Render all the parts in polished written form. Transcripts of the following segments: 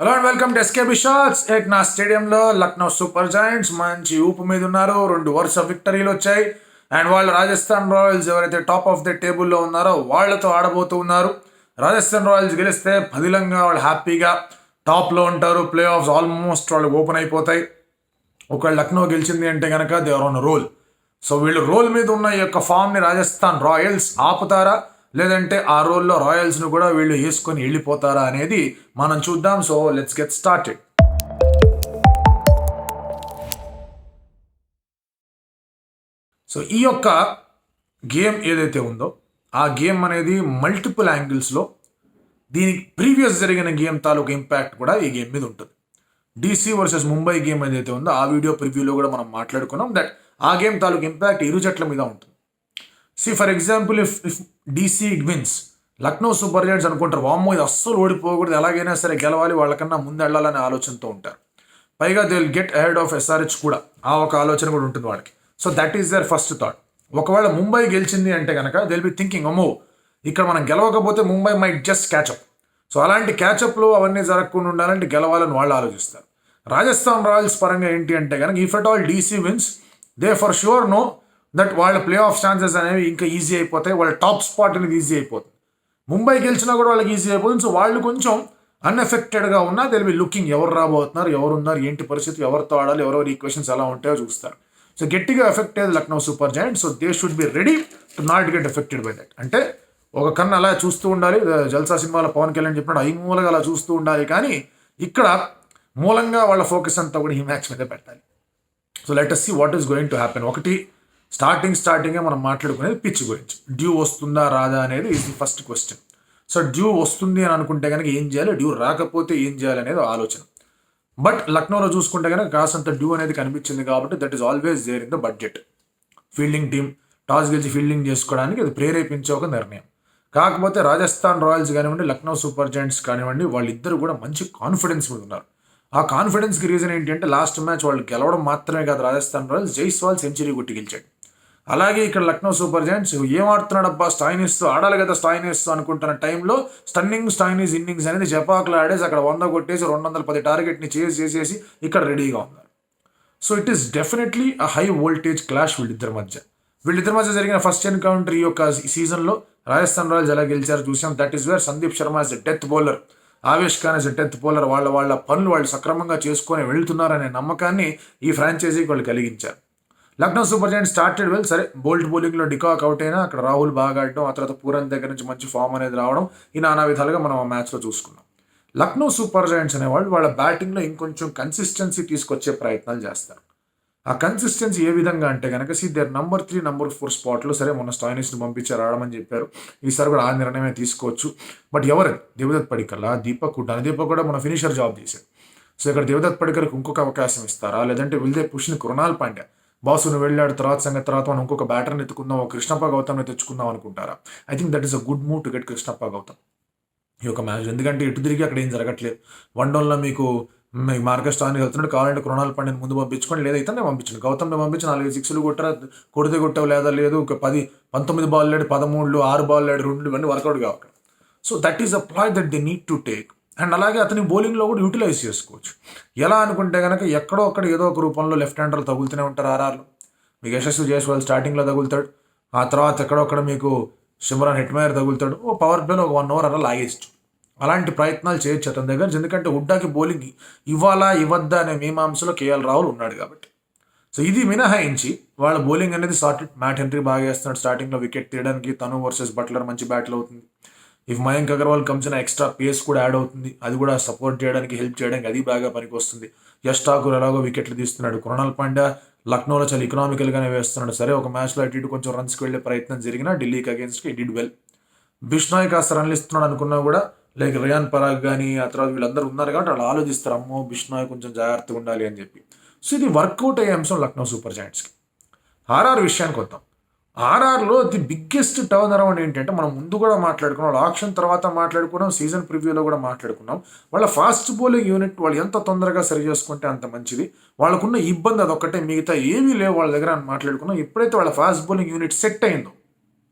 Hello and welcome to SKB shots. Ekana స్టేడియంలో Lucknow super joints మంచి ఊపు మీద ఉన్నారు. 2 వరుస విక్టరీలు వచ్చాయి. అండ్ వాళ్ళు రాజస్థాన్ రాయల్స్ ఎవరైతే టాప్ ఆఫ్ ద టేబుల్లో ఉన్నారో వాళ్ళతో ఆడబోతూ ఉన్నారు. రాజస్థాన్ రాయల్స్ గెలిస్తే పదిలంగా వాళ్ళు హ్యాపీగా టాప్లో ఉంటారు. ప్లే ఆఫ్స్ ఆల్మోస్ట్ వాళ్ళు ఓపెన్ అయిపోతాయి. ఒకవేళ లక్నో గెలిచింది అంటే కనుక they are on roll. So వీళ్ళు రోల్ మీద ఉన్న ఈ యొక్క ఫామ్ని రాజస్థాన్ రాయల్స్ ఆపుతారా, లేదంటే ఆ రోల్లో రాయల్స్ను కూడా వీళ్ళు వేసుకొని వెళ్ళిపోతారా అనేది మనం చూద్దాం. So let's get started. So ఈ యొక్క గేమ్ ఏదైతే ఉందో ఆ గేమ్ అనేది మల్టిపుల్ యాంగిల్స్లో దీనికి ప్రీవియస్ జరిగిన గేమ్ తాలూకు ఇంపాక్ట్ కూడా ఈ గేమ్ మీద ఉంటుంది. DC వర్సెస్ ముంబై గేమ్ ఏదైతే ఉందో ఆ వీడియో ప్రివ్యూలో కూడా మనం మాట్లాడుకున్నాం దట్ ఆ గేమ్ తాలూకు ఇంపాక్ట్ ఇరు జట్ల మీద ఉంటుంది. For example if DC wins, Lucknow super giants అనుకుంటారు వామ్మో ఇది అస్సలు ఓడిపోకూడదు, ఎలాగైనా సరే గెలవాలి, వాళ్ళకన్నా ముందు వెళ్ళాలనే ఆలోచనతో ఉంటారు. పైగా they will get ahead of SRH కూడా, ఆ ఒక ఆలోచన కూడా ఉంటుంది వాళ్ళకి. So that is their first thought. ఒకవేళ ముంబై గెలిచింది అంటే కనుక దే విల్ బి థింకింగ్ అమ్మో ఇక్కడ మనం గెలవకపోతే Mumbai might just catch up. So అలాంటి క్యాచప్లు అవన్నీ జరగకుండా ఉండాలంటే గెలవాలని వాళ్ళు ఆలోచిస్తారు. రాజస్థాన్ రాయల్స్ పరంగా ఏంటి అంటే కనుక if at all DC wins they for sure know that వాళ్ళ ప్లే ఆఫ్ ఛాన్సెస్ అనేవి ఇంకా ఈజీ అయిపోతాయి. వాళ్ళ టాప్ స్పాట్ అనేది ఈజీ అయిపోతుంది. ముంబై గెలిచినా కూడా వాళ్ళకి ఈజీ అయిపోతుంది. సో వాళ్ళు కొంచెం అన్ఎఫెక్టెడ్గా ఉన్నా దే విల్ బి లుకింగ్ ఎవరు రాబోతున్నారు, ఎవరు ఉన్నారు, ఏంటి పరిస్థితి, ఎవరితో ఆడాలి, ఎవరెవరి ఈక్వేషన్స్ ఎలా ఉంటాయో చూస్తారు. సో గట్టిగా ఎఫెక్ట్ అయ్యేది Lucknow super joint. So they should be ready to not get affected by that. అంటే ఒక కన్ను అలా చూస్తూ ఉండాలి. జల్సా సినిమాలో పవన్ కళ్యాణ్ చెప్పినట్టు ఐమూలగా అలా చూస్తూ ఉండాలి. కానీ ఇక్కడ మూలంగా వాళ్ళ ఫోకస్ అంతా కూడా ఈ మ్యాచ్ మీద పెట్టాలి. So let us see what is going to happen. ఒకటి స్టార్టింగే మనం మాట్లాడుకునేది పిచ్ గురించి. డ్యూ వస్తుందా రాదా అనేది is the first question. So due వస్తుంది అని అనుకుంటే కనుక ఏం చేయాలి, డ్యూ రాకపోతే ఏం చేయాలి అనేది ఆలోచన. బట్ లక్నోలో చూసుకుంటే కనుక కాసంత డ్యూ అనేది కనిపించింది కాబట్టి that is always there in the budget. Fielding team toss గెలిచి ఫీల్డింగ్ చేసుకోవడానికి అది ప్రేరేపించే ఒక నిర్ణయం. కాకపోతే రాజస్థాన్ రాయల్స్ కానివ్వండి, లక్నో సూపర్ జైంట్స్ కానివ్వండి, వాళ్ళిద్దరు కూడా మంచి కాన్ఫిడెన్స్ మీద ఉన్నారు. ఆ కాన్ఫిడెన్స్కి రీజన్ ఏంటంటే లాస్ట్ మ్యాచ్ వాళ్ళు గెలవడం మాత్రమే కాదు, రాజస్థాన్ రాయల్స్ జైస్వాల్ సెంచరీ కొట్టి గెలిచాడు. అలాగే ఇక్కడ లక్నో సూపర్ జైంట్స్ ఏం ఆడుతున్నాడు అబ్బా స్టాయినిస్ ఆడాలి కదా స్టాయినిస్ అనుకుంటున్న టైంలో స్టన్నింగ్ స్టాయినిస్ ఇన్నింగ్స్ అనేది జపాకులు ఆడేసి అక్కడ 100 కొట్టేసి 210 టార్గెట్ని చేసేసి ఇక్కడ రెడీగా ఉన్నారు. So it is definitely a high voltage clash వీళ్ళిద్దరి మధ్య జరిగిన ఫస్ట్ ఎన్కౌంటర్ ఈ యొక్క సీజన్లో రాజస్థాన్ రాయల్స్ ఎలా గెలిచారో చూసాం. That is where Sandeep Sharma is a death bowler, Avesh Khan is a death bowler. వాళ్ళ పనులు వాళ్ళు సక్రమంగా చేసుకొని వెళ్తున్నారనే నమ్మకాన్ని ఈ ఫ్రాంచైజీకి వాళ్ళు కలిగించారు. Lucknow super Giants started well. సరే బోల్ట్ బౌలింగ్లో డికాక్ అవుట్ అయినా అక్కడ రాహుల్ బాగా ఆడడం, ఆ తర్వాత పూరన్ దగ్గర నుంచి మంచి ఫామ్ అనేది రావడం, ఈ నానా విధాలుగా మనం ఆ మ్యాచ్లో చూసుకున్నాం. లక్నో సూపర్ జైంట్స్ అనేవాళ్ళు వాళ్ళ బ్యాటింగ్లో ఇంకొంచెం కన్సిస్టెన్సీ తీసుకొచ్చే ప్రయత్నాలు చేస్తారు. ఆ కన్సిస్టెన్సీ ఏ విధంగా అంటే కనుక దేర్ నంబర్ 3, నంబర్ 4 స్పాట్లో సరే మొన్న స్టాయినిస్ని పంపించారు ఆడమని చెప్పారు. ఈసారి కూడా ఆ నిర్ణయమే తీసుకోవచ్చు. బట్ ఎవరు దేవదత్ పడికల్, దీపక్ కూడా మన ఫినిషర్ జాబ్ చేశారు. సో ఇక్కడ దేవదత్ పడికల్కి ఇంకొక అవకాశం ఇస్తారా, లేదంటే విల్దే పుష్ని కృణాల్ పాండ్యా బాసును వెళ్ళాడు తర్వాత మనం ఇంకొక బ్యాటర్ని ఎత్తుకుందాం, కృష్ణప్ప గౌతమ్ని తెచ్చుకుందాం అనుకుంటారా? I think that is a good move to get Krishnappa Gautham ఈ యొక్క మ్యాచ్. ఎందుకంటే ఇటు తిరిగి అక్కడ ఏం జరగట్లేదు. 1 డౌన్లో మీకు మార్కస్ స్టాయినిస్ వెళ్తున్నాడు, కావాలంటే కృణాల్ పాండ్యాని ముందు పంపించుకోండి, లేదా ఇతనే పంపించండి, గౌతమ్ని పంపించి 4 6లు కొట్టారా, కొట్టావు లేదా లేదు, 19 బాల్ లేడు, 13, 6 బాల్ లేడు, 2 ఇవన్నీ వర్కౌట్ కావాలి. So that is a ploy that they need to take. And అలాగే అతని బౌలింగ్లో కూడా యూటిలైజ్ చేసుకోవచ్చు. ఎలా అనుకుంటే కనుక ఎక్కడో అక్కడ ఏదో ఒక రూపంలో లెఫ్ట్ హ్యాండర్లు తగులుతూనే ఉంటారు. ఆర్ఆర్లో మీకు యశస్వి జైస్వాల్ స్టార్టింగ్లో తగులుతాడు, ఆ తర్వాత ఎక్కడొక్కడ మీకు సిమ్రాన్ హెట్మయర్ తగులుతాడు, పవర్ ప్లేలో ఒక 1 ఓవర్ అలా లాగేచ్చు. అలాంటి ప్రయత్నాలు చేయొచ్చు అతని దగ్గర. ఎందుకంటే హుడ్డాకి బౌలింగ్ ఇవ్వాలా ఇవ్వద్దా అనే మీమాంసలో KL రాహుల్ ఉన్నాడు కాబట్టి. సో ఇది మినహాయించి వాళ్ళ బౌలింగ్ అనేది సార్టెడ్. మ్యాట్ హెన్రీ బాగా వేస్తున్నాడు స్టార్టింగ్లో, వికెట్ తీయడానికి తను వర్సెస్ బట్లర్ మంచి బ్యాట్లు అవుతుంది. If Mayank Agarwal comes in extra pace కూడా యాడ్ అవుతుంది, అది కూడా సపోర్ట్ చేయడానికి హెల్ప్ చేయడానికి అది బాగా పనికి వస్తుంది. యష్ ఠాకూర్ ఎలాగో వికెట్లు తీస్తున్నాడు, కృణాల్ పాండ్యా లక్నోలో చాలా ఎకనామికల్గానే వేస్తున్నాడు. సరే ఒక మ్యాచ్లో అటు కొంచెం రన్స్కి వెళ్ళే ప్రయత్నం జరిగినా ఢిల్లీకి అగేన్స్ట్గా ఇట్ డిడ్ వెల్. బిష్నాయ్ కాస్త రన్లు ఇస్తున్నాడు అనుకున్నా కూడా లైక్ రియాన్ పరాగ్ కానీ ఆ తర్వాత వీళ్ళందరూ ఉన్నారు కాబట్టి వాళ్ళు ఆలోచిస్తారు అమ్మో బిష్నాయ్ కొంచెం జాగ్రత్తగా ఉండాలి అని చెప్పి. సో ఇది వర్కౌట్ అయ్యే అంశం లక్నో సూపర్ జాయింట్స్కి. ఆర్ఆర్ విషయానికి వద్దాం. ఆర్ఆర్లో ది బిగ్గెస్ట్ టర్న్ అరౌండ్ ఏంటంటే మనం ముందు కూడా మాట్లాడుకున్నాం, ఆక్షన్ తర్వాత మాట్లాడుకున్నాం, సీజన్ ప్రివ్యూలో కూడా మాట్లాడుకున్నాం. వాళ్ళ ఫాస్ట్ బౌలింగ్ యూనిట్ వాళ్ళు ఎంత తొందరగా సరి చేసుకుంటే అంత మంచిది. వాళ్ళకున్న ఇబ్బంది అదొక్కటే, మిగతా ఏమీ లేవు వాళ్ళ దగ్గర అని మాట్లాడుకున్నాం. ఎప్పుడైతే వాళ్ళ ఫాస్ట్ బౌలింగ్ యూనిట్ సెట్ అయిందో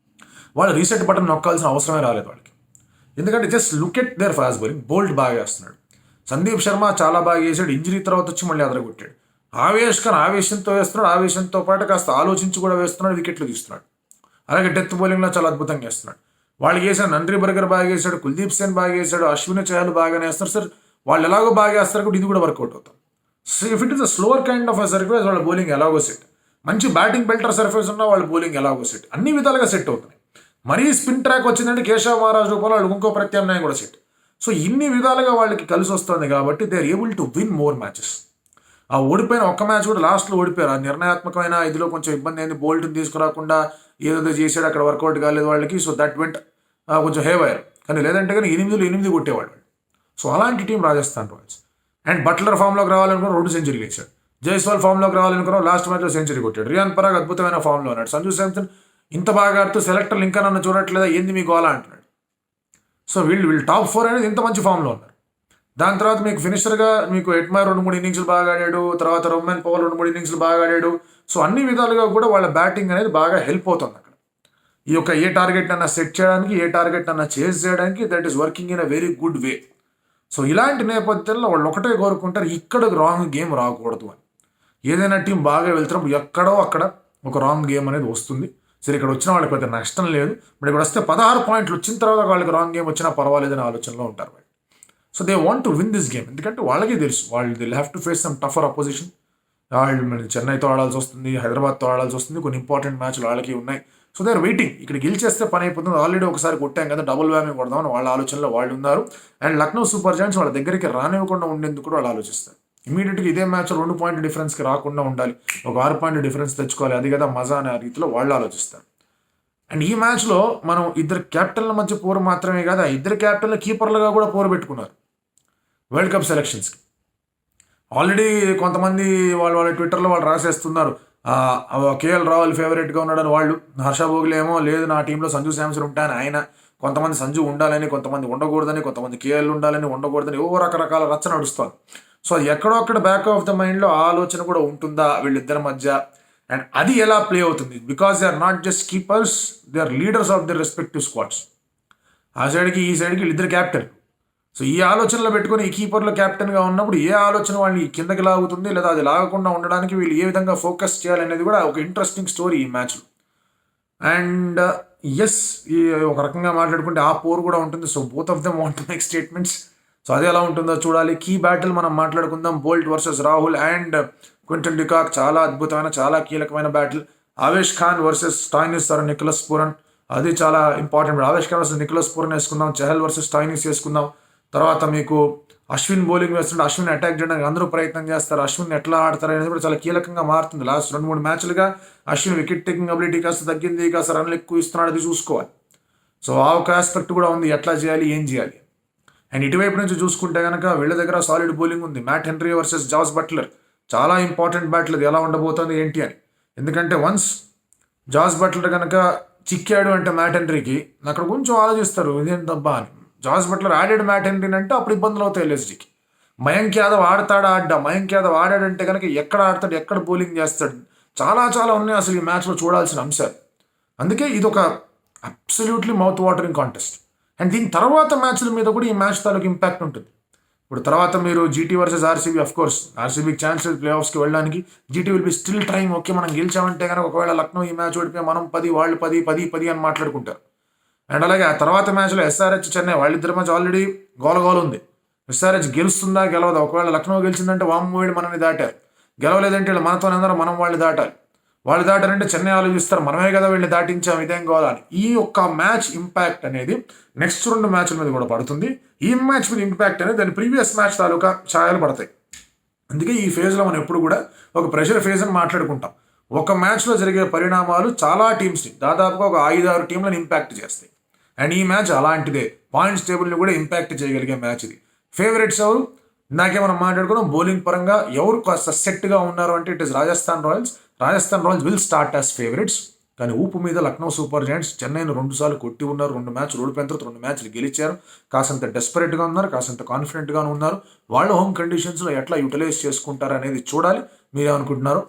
వాళ్ళు రీసెట్ బటన్ నొక్కాల్సిన అవసరమే రాలేదు వాళ్ళకి. ఎందుకంటే just look at their fast bowling. Boult బాగా వేస్తున్నాడు, సందీప్ శర్మ చాలా బాగా వేసాడు, ఇంజరీ తర్వాత వచ్చి మళ్ళీ అదరగొట్టాడు. ఆవేష్ ఖాన్ ఆవేశంతో వేస్తున్నాడు, ఆవేశంతో పాటు కాస్త ఆలోచించి కూడా వేస్తున్నాడు, వికెట్లు తీస్తున్నాడు. అలాగే డెత్ బౌలింగ్లో చాలా అద్భుతంగా వేస్తున్నాడు. వాళ్ళు వేసాడు, నంద్రి బర్గర్ బాగా వేసాడు, కుల్దీప్ సేన్ బాగా వేసాడు, అశ్విన్ చహల్ బాగానే వేస్తున్నారు. సార్ వాళ్ళు ఎలాగో బాగా వేస్తారు కూడా ఇది కూడా వర్కౌట్ అవుతాం. So if it is a slower kind of a surface వాళ్ళ బౌలింగ్ ఎలాగో సెట్, మంచి బ్యాటింగ్ బెల్టర్ సర్ఫేస్ ఉన్న వాళ్ళ బౌలింగ్ ఎలాగో సెట్, అన్ని విధాలుగా సెట్ అవుతున్నాయి. మరీ స్పిన్ ట్రాక్ వచ్చిందంటే కేశవ్ మహారాజ్ రూపంలో వాళ్ళకి ఇంకో ప్రత్యామ్నాయం కూడా సెట్. సో ఇన్ని విధాలుగా వాళ్ళకి కలిసి వస్తుంది కాబట్టి they are able to win more matches. ఆ ఓడిపోయిన ఒక్క మ్యాచ్ కూడా లాస్ట్లో ఓడిపోయారు. ఆ నిర్ణయాత్మకమైన ఇదిలో కొంచెం ఇబ్బంది అయింది, బోల్ట్ని తీసుకురాకుండా ఏదో చేశాడు, అక్కడ వర్కౌట్ కాలేదు వాళ్ళకి. సో దట్ వెంట్ కొంచెం హేవయ్యారు. కానీ లేదంటే కానీ 8 కొట్టేవాళ్ళు. సో అలాంటి team Rajasthan Royals. And Buttler ఫామ్లోకి రావాలనుకున్న 2 సెంచరీలు వేసాడు. జైస్వాల్ ఫామ్లోకి రావాలనుకున్నాం, లాస్ట్ మ్యాచ్లో సెంచరీ కొట్టాడు. రియాన్ పరాగ్ అద్భుతమైన ఫామ్లో ఉన్నాడు. సంజు శాంసన్ ఇంత బాగా ఆడుతూ సెలెక్టర్లు ఇంకా నన్ను చూడట్లేదా, ఏంది మీకు అలా అంటున్నాడు. సో వీళ్ళు టాప్ 4 అనేది ఇంత మంచి ఫామ్లో ఉన్నారు. దాని తర్వాత మీకు ఫినిషర్గా మీకు ఎట్మైర్ 2-3 ఇన్నింగ్స్లు బాగా ఆడాడు, తర్వాత రొమాన్ పవల్ 2-3 ఇన్నింగ్స్లు బాగా ఆడాడు. సో అన్ని విధాలుగా కూడా వాళ్ళ బ్యాటింగ్ అనేది బాగా హెల్ప్ అవుతుంది అక్కడ. ఈ యొక్క ఏ టార్గెట్ అన్నా సెట్ చేయడానికి, ఏ టార్గెట్ అన్నా చేజ్ చేయడానికి that is working in a very good way. So ఇలాంటి నేపథ్యంలో వాళ్ళు ఒకటే కోరుకుంటారు, ఇక్కడ రాంగ్ గేమ్ రాకూడదు అని. ఏదైనా టీం బాగా వెళ్తున్నప్పుడు ఎక్కడో అక్కడ ఒక రాంగ్ గేమ్ అనేది వస్తుంది. సరే ఇక్కడ వచ్చిన వాళ్ళకి పెద్ద నష్టం లేదు, బట్ ఇక్కడ వస్తే 16 పాయింట్లు వచ్చిన తర్వాత వాళ్ళకి రాంగ్ గేమ్ వచ్చినా పర్వాలేదనే ఆలోచనలో ఉంటారు. So they want to win this game, ఎందుకంటే వాళ్ళకే తెలుసు వాళ్ళు Dil have to face some టఫర్ opposition. వాళ్ళు చెన్నైతో ఆడాల్సి వస్తుంది, హైదరాబాద్తో ఆడాల్సి వస్తుంది, కొన్ని ఇంపార్టెంట్ మ్యాచ్లు వాళ్ళకి ఉన్నాయి. సో దే ఆర్ వెయిటింగ్, ఇక్కడ గెలిచేస్తే పని అయిపోతుంది. ఆల్రెడీ ఒకసారి కొట్టాం కదా, డబుల్ వ్యామీ కొడదామని వాళ్ళ ఆలోచనలో వాళ్ళు ఉన్నారు. అండ్ లక్నో సూపర్ జైంట్స్ వాళ్ళ దగ్గరికి రానివ్వకుండా ఉండేందుకు కూడా వాళ్ళు ఆలోచిస్తారు. ఇమీడియట్గా ఇదే మ్యాచ్ 2 పాయింట్ డిఫరెన్స్కి రాకుండా ఉండాలి, ఒక 6 పాయింట్ డిఫరెన్స్ తెచ్చుకోవాలి, అది కదా మజా అనే రీతిలో వాళ్ళు ఆలోచిస్తారు. అండ్ ఈ మ్యాచ్లో మనం 2 క్యాప్టెన్ల మధ్య పోరు మాత్రమే కాదు, 2 క్యాప్టెన్ల కీపర్లుగా కూడా పోరు పెట్టుకున్నారు వరల్డ్ కప్ సెలక్షన్స్కి. ఆల్రెడీ కొంతమంది వాళ్ళ ట్విట్టర్లో వాళ్ళు రాసేస్తున్నారు, కేఎల్ రాహుల్ ఫేవరెట్గా ఉన్నాడని వాళ్ళు. హర్ష భోగ్లే ఏమో లేదు నా టీంలో సంజు శాంసన్ ఉంటాయని ఆయన. కొంతమంది సంజు ఉండాలని, కొంతమంది ఉండకూడదని, కొంతమంది కేఎల్ ఉండాలని, ఉండకూడదని రకరకాల రచ్చ నడుస్తుంది. సో అది ఎక్కడో అక్కడ బ్యాక్ ఆఫ్ ద మైండ్లో ఆలోచన కూడా ఉంటుందా వీళ్ళిద్దరి మధ్య, అండ్ అది ఎలా ప్లే అవుతుంది. Because they are not just keepers, they are leaders of the respective squads. ఆ సైడ్కి ఈ సైడ్కి వీళ్ళిద్దరు క్యాప్టెన్. సో ఈ ఆలోచనలో పెట్టుకుని ఈ కీపర్లో క్యాప్టెన్గా ఉన్నప్పుడు ఏ ఆలోచన వాళ్ళని కిందకి లాగుతుంది, లేదా అది లాగకుండా ఉండడానికి వీళ్ళు ఏ విధంగా ఫోకస్ చేయాలనేది కూడా ఒక ఇంట్రెస్టింగ్ స్టోరీ ఈ మ్యాచ్లో. అండ్ ఎస్, ఈ ఒక రకంగా మాట్లాడుకుంటే ఆ పోర్ కూడా ఉంటుంది. So both of them want to make statements. So అది ఎలా ఉంటుందో చూడాలి. కీ బ్యాటిల్ మనం మాట్లాడుకుందాం, Boult versus Rahul and Quinton de Kock. చాలా అద్భుతమైన, చాలా కీలకమైన battle. Avesh Khan versus Stoinis or Nicholas Pooran, అది చాలా important. Avesh Khan versus Nicholas Pooran వేసుకుందాం, చహల్ వర్సెస్ స్టాయినిస్ వేసుకుందాం. తర్వాత మీకు అశ్విన్ బౌలింగ్ వేస్తుంటే అశ్విన్ అటాక్ చేయడానికి అందరూ ప్రయత్నం చేస్తారు. అశ్విన్ ఎట్లా ఆడతారు అనేది కూడా చాలా కీలకంగా మారుతుంది. లాస్ట్ 2-3 మ్యాచ్లుగా అశ్విన్ వికెట్ టేకింగ్ అబిలిటీ కాస్త తగ్గింది, కాస్త రన్లు ఎక్కువ ఇస్తున్నాడు, అది చూసుకోవాలి. సో ఆ ఒక ఆస్పెక్ట్ కూడా ఉంది, ఎట్లా చేయాలి, ఏం చేయాలి. అండ్ ఇటువైపు నుంచి చూసుకుంటే కనుక వీళ్ళ దగ్గర సాలిడ్ బౌలింగ్ ఉంది. Matt Henry versus Jos Buttler, చాలా ఇంపార్టెంట్ బ్యాటిల్, అది ఎలా ఉండబోతుంది ఏంటి అని. ఎందుకంటే వన్స్ జాస్ బట్లర్ కనుక చిక్కాడు అంటే మ్యాట్ హెన్రీకి అక్కడ కొంచెం ఆలోచిస్తారు, ఇదేంటబ్బా అని. జాస్ బట్లర్ ఆడాడు మ్యాట్ హెన్రీని అంటే అప్పుడు ఇబ్బందులు అవుతాయి ఎల్ఎస్జీకి. మయాంక్ యాదవ్ ఆడతాడా, మయాంక్ యాదవ్ ఆడాడంటే కనుక ఎక్కడ ఆడతాడు, ఎక్కడ బౌలింగ్ చేస్తాడు, చాలా చాలా ఉన్నాయి అసలు ఈ మ్యాచ్లో చూడాల్సిన అంశాలు. అందుకే ఇది ఒక absolutely mouth watering contest. And దీని తర్వాత మ్యాచ్ల మీద కూడా ఈ మ్యాచ్ తాలూకు ఇంపాక్ట్ ఉంటుంది. ఇప్పుడు తర్వాత మీరు GT versus RCB, of course ఆర్సీబీకి ఛాన్సెస్ ప్లే ఆఫ్స్కి వెళ్ళడానికి, జీటీ విల్ బి స్టిల్ ట్రైమ్. ఓకే మనం గెలిచామంటే కనుక ఒకవేళ లక్నో ఈ మ్యాచ్ ఓడిపోయి మనం 10 వాళ్ళు 10 అని మాట్లాడుకుంటారు. అండ్ అలాగే ఆ తర్వాత మ్యాచ్లో ఎస్ఆర్హెచ్ చెన్నై వాళ్ళిద్దరి మధ్య ఆల్రెడీ గోల ఉంది. ఎస్ఆర్హెచ్ గెలుస్తుందా గెలవదా, ఒకవేళ లక్నో గెలిచిందంటే వామ్మోడు మనని దాటారు, గెలవలేదంటే మనతో అందరూ మనం వాళ్ళు దాటాలి. వాళ్ళు దాటారంటే చెన్నై ఆలోచిస్తారు మనమే కదా వీళ్ళని దాటించాం, ఇదేం కావాలని. ఈ ఒక్క మ్యాచ్ ఇంపాక్ట్ అనేది నెక్స్ట్ 2 మ్యాచ్ల మీద కూడా పడుతుంది. ఈ మ్యాచ్ మీద ఇంపాక్ట్ అనేది దాని ప్రీవియస్ మ్యాచ్ తాలూకా ఛాయలు పడతాయి. అందుకే ఈ ఫేజ్లో మనం ఎప్పుడు కూడా ఒక ప్రెషర్ ఫేజ్ అని మాట్లాడుకుంటాం. ఒక మ్యాచ్లో జరిగే పరిణామాలు చాలా టీమ్స్ని, దాదాపుగా ఒక 5-6 టీంలను ఇంపాక్ట్ చేస్తాయి. అండ్ ఈ మ్యాచ్ అలాంటిదే, పాయింట్స్ టేబుల్ని కూడా ఇంపాక్ట్ చేయగలిగే మ్యాచ్ ఇది. ఫేవరెట్స్ ఎవరు నాకే మనం మాట్లాడుకున్నాం. బౌలింగ్ పరంగా ఎవరు కాస్త సెట్గా ఉన్నారు అంటే it is Rajasthan Royals. Rajasthan Royals will start as favourites. కానీ ఊపు మీద లక్నో సూపర్ జైంట్స్ చెన్నైను 2 సార్లు కొట్టి ఉన్నారు, 2 మ్యాచ్లు ఓడిపోయిన తర్వాత 2 మ్యాచ్లు గెలిచారు. కాసంత డెస్పరేట్గా ఉన్నారు, కాసంత కాన్ఫిడెంట్గా ఉన్నారు. వాళ్ళ హోమ్ కండిషన్స్లో ఎట్లా యూటిలైజ్ చేసుకుంటారు అనేది చూడాలి. మీరేమనుకుంటున్నారు?